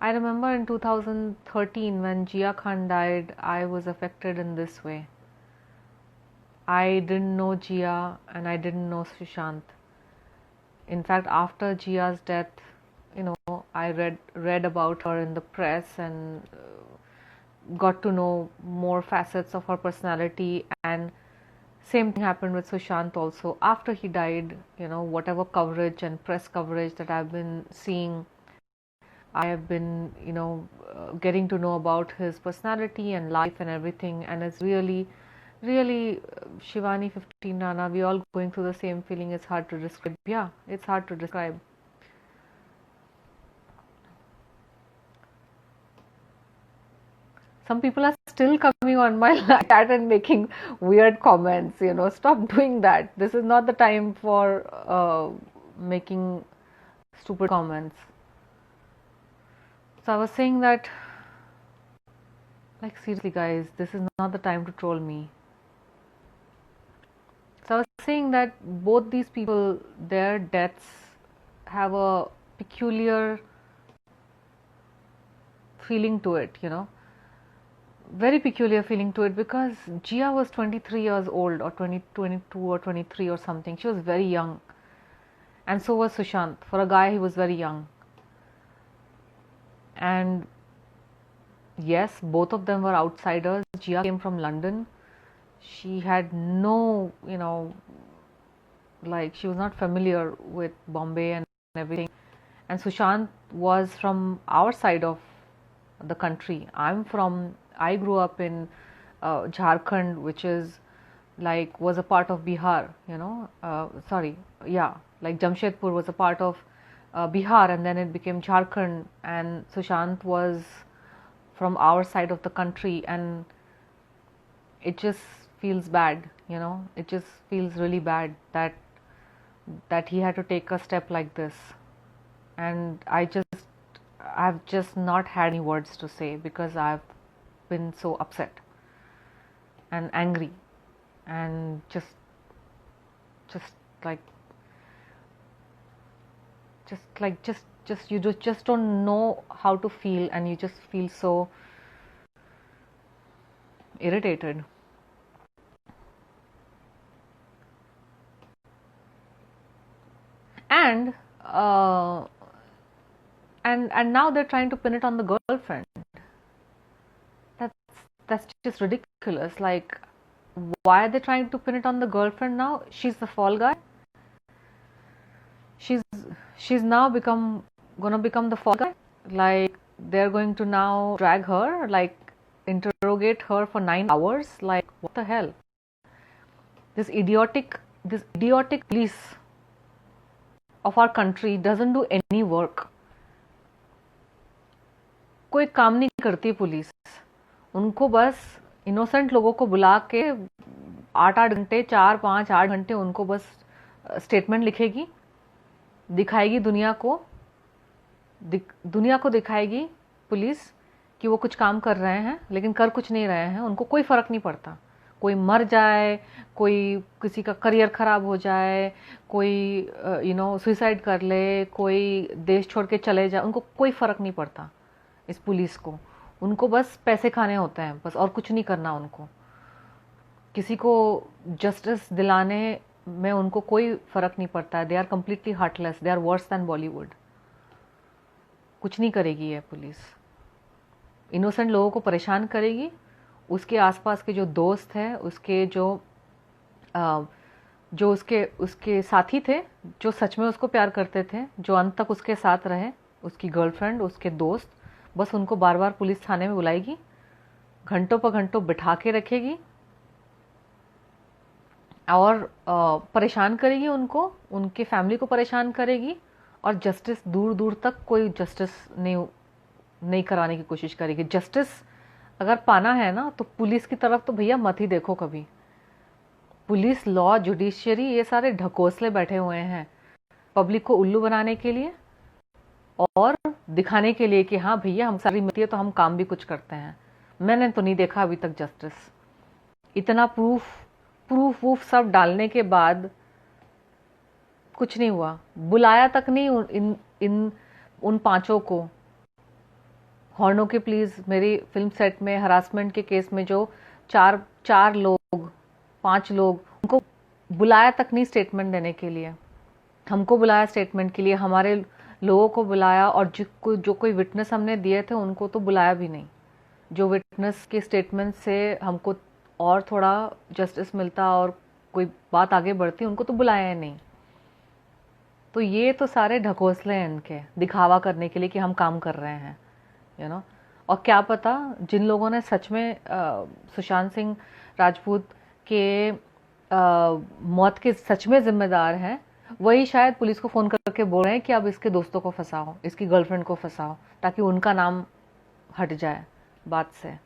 I remember in 2013 when Jia Khan died, I was affected in this way. I didn't know Jia and I didn't know Sushant. In fact, after Jia's death, I read about her in the press and got to know more facets of her personality. And same thing happened with Sushant also. After he died, whatever coverage and press coverage that I've been seeing, I have been, getting to know about his personality and life and everything. And it's really, really, Shivani 15 Rana, we all going through the same feeling. It's hard to describe. Yeah, it's hard to describe. Some people are still coming on my chat and making weird comments. Stop doing that. This is not the time for making stupid comments. So I was saying that, like, seriously, guys, this is not the time to troll me. So I was saying that both these people, their deaths have a peculiar feeling to it, very peculiar feeling to it, because Jia was 23 years old or 22 or 23 or something. She was very young. And so was Sushant. For a guy, he was very young. And yes, both of them were outsiders. Jia came from London. She had no, like, she was not familiar with Bombay and everything. And Sushant was from our side of the country. I grew up in Jharkhand, which is like, was a part of Bihar, like Jamshedpur was a part of Bihar, and then it became Jharkhand, and Sushant was from our side of the country, and it just feels bad, it just feels really bad that he had to take a step like this. And I've just not had any words to say, because I've been so upset and angry and just you just don't know how to feel, and you just feel so irritated. And and now they're trying to pin it on the girlfriend. That's just ridiculous. Like, why are they trying to pin it on the girlfriend now? She's the fall guy. She's now gonna become the fall guy. Like, they're going to now drag her, like, interrogate her for 9 hours. Like, what the hell? This idiotic police of our country doesn't do any work. कोई काम नहीं करती police. उनको बस innocent लोगों को बुला के 8-8 घंटे 4-5-8 घंटे उनको बस स्टेटमेंट लिखेगी, दिखाएगी दुनिया को दिखाएगी पुलिस कि वो कुछ काम कर रहे हैं, लेकिन कर कुछ नहीं रहे हैं. उनको कोई फर्क नहीं पड़ता. कोई मर जाए, कोई किसी का करियर खराब हो जाए, कोई सुसाइड कर ले, कोई देश छोड़ के चले जाए, उनको कोई फर्क नहीं पड़ता इस पुलिस को. उनको बस पैसे खाने होते हैं बस, और कुछ नहीं करना उनको. किसी को जस्टिस दिलाने में उनको कोई फर्क नहीं पड़ता है. They are completely heartless. They are worse than Bollywood. कुछ नहीं करेगी ये पुलिस. इनोसेंट लोगों को परेशान करेगी. उसके आसपास के जो दोस्त हैं, उसके जो उसके साथी थे, जो सच में उसको प्यार करते थे, जो अंत तक उसके साथ रहे, उसकी गर्लफ्रेंड, उसके दोस्त, बस उनको बार बार पुलिस थाने में बुलाएगी, घंटों पर घंटों बिठा के रखेगी और परेशान करेगी उनको, उनके फैमिली को परेशान करेगी, और जस्टिस दूर दूर तक कोई जस्टिस नहीं कराने की कोशिश करेगी. जस्टिस अगर पाना है ना, तो पुलिस की तरफ तो भैया मत ही देखो कभी. पुलिस, लॉ, जुडिशियरी, ये सारे ढकोसले बैठे हुए हैं पब्लिक को उल्लू बनाने के लिए और दिखाने के लिए कि हाँ भैया हम सारी मिलती है तो हम काम भी कुछ करते हैं. मैंने तो नहीं देखा अभी तक जस्टिस. इतना प्रूफ सब डालने के बाद कुछ नहीं हुआ. बुलाया तक नहीं उन 5 को. हॉर्नो के प्लीज़ मेरी फिल्म सेट में हरासमेंट के केस में जो चार चार लोग 5 लोग, उनको बुलाया तक नहीं स्टेटमेंट देने के लिए। हमको बुलाया स्टेटमेंट के लिए, हमारे लोगों को बुलाया, और जो कोई विटनेस हमने दिए थे उनको तो बुलाया भी नहीं। जो विटनेस के स्टेटमेंट से हमको और थोड़ा जस्टिस मिलता और कोई बात आगे बढ़ती, उनको तो बुलाया ही नहीं। तो ये तो सारे ढकोसले हैं इनके, दिखावा करने के लिए कि हम काम कर रहे हैं, यू नो। और क्या पता जिन लोगों ने सच में सुशांत सिंह राजपूत के मौत के सच में जिम्मेदार हैं, वही शायद पुलिस को फ़ोन करके बोल रहे हैं कि अब इसके दोस्तों को फंसाओ, इसकी गर्लफ्रेंड को फंसाओ, ताकि उनका नाम हट जाए बात से।